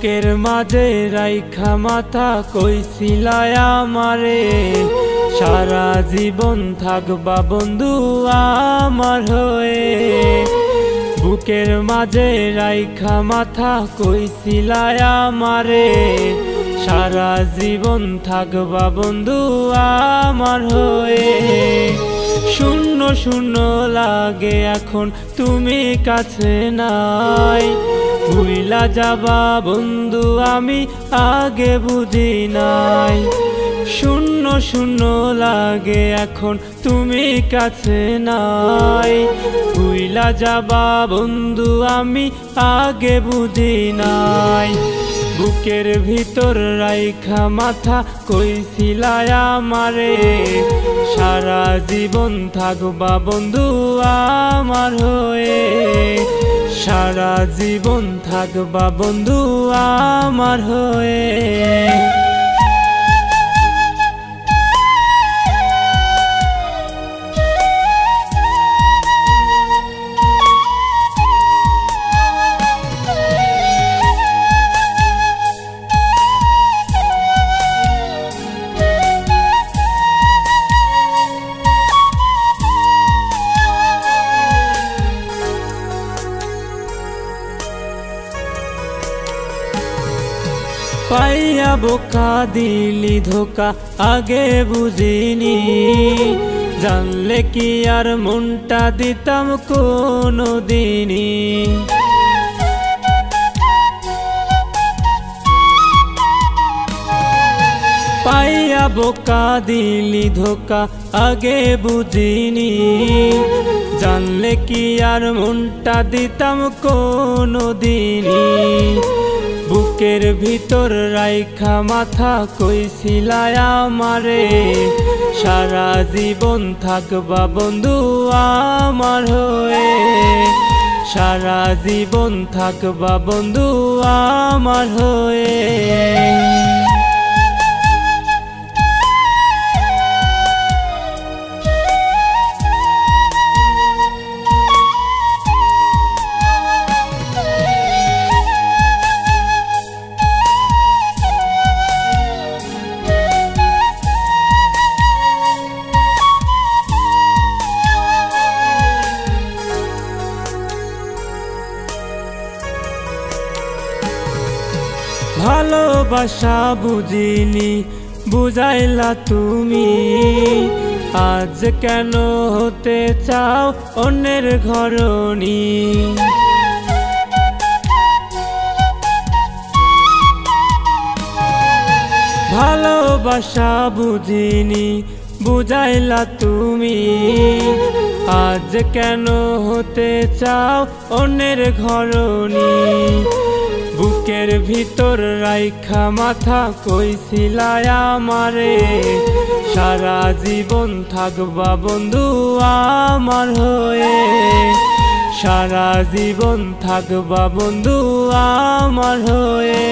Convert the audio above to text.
বুকের মাঝে রাইখা মাথা কইছিলায় আমারে সারা জীবন থাকবা বন্ধু আমার হয়ে। বুকের মাঝে রাইখা মাথা কইছিলায় আমারে সারা জীবন থাকবা বন্ধু আমার হয়ে। শূন্য শূন্য লাগে এখন তুমি কাছে নাই, ভুইলা যাবা বন্ধু আমি আগে বুঝি নাই। শূন্য শূন্য লাগে এখন তুমি কাছে নাই, ভুইলা যাবা বন্ধু আমি আগে বুঝি নাই। বুকের ভিতর রাইখা মাথা কইছিলায় আমারে সারা জীবন থাকবা বন্ধু আমার হয়ে। সারা জীবন থাকবা বন্ধু আমার হয়ে। পাইয়া বোকা দিলি ধোকা আগে বুঝিনি, জানলে কি আর মনটা দিতাম কোনো দিনই। পাইয়া বোকা দিলি ধোকা আগে বুঝিনি, জানলে কি আর মনটা দিতাম কোনো দিনই। বুকের ভিতর রাইখা মাথা কইছিলায় আমারে সারা জীবন থাকবা বন্ধু আমার হয়ে। সারা জীবন থাকবা বন্ধু আমার হয়ে। ভালোবাসা বুঝিনি বুঝাইলা তুমি, আজ কেন হতে চাও অন্যের ঘরণী। ভালোবাসা বুঝিনি বুঝাইলা তুমি, আজ কেন হতে চাও অন্যের ঘরণী। বুকের ভিতর রাইখা মাথা কইছিলায় আমারে সারা জীবন থাকবা বন্ধু আমার হয়ে। সারা জীবন থাকবা বন্ধু আমার হয়ে।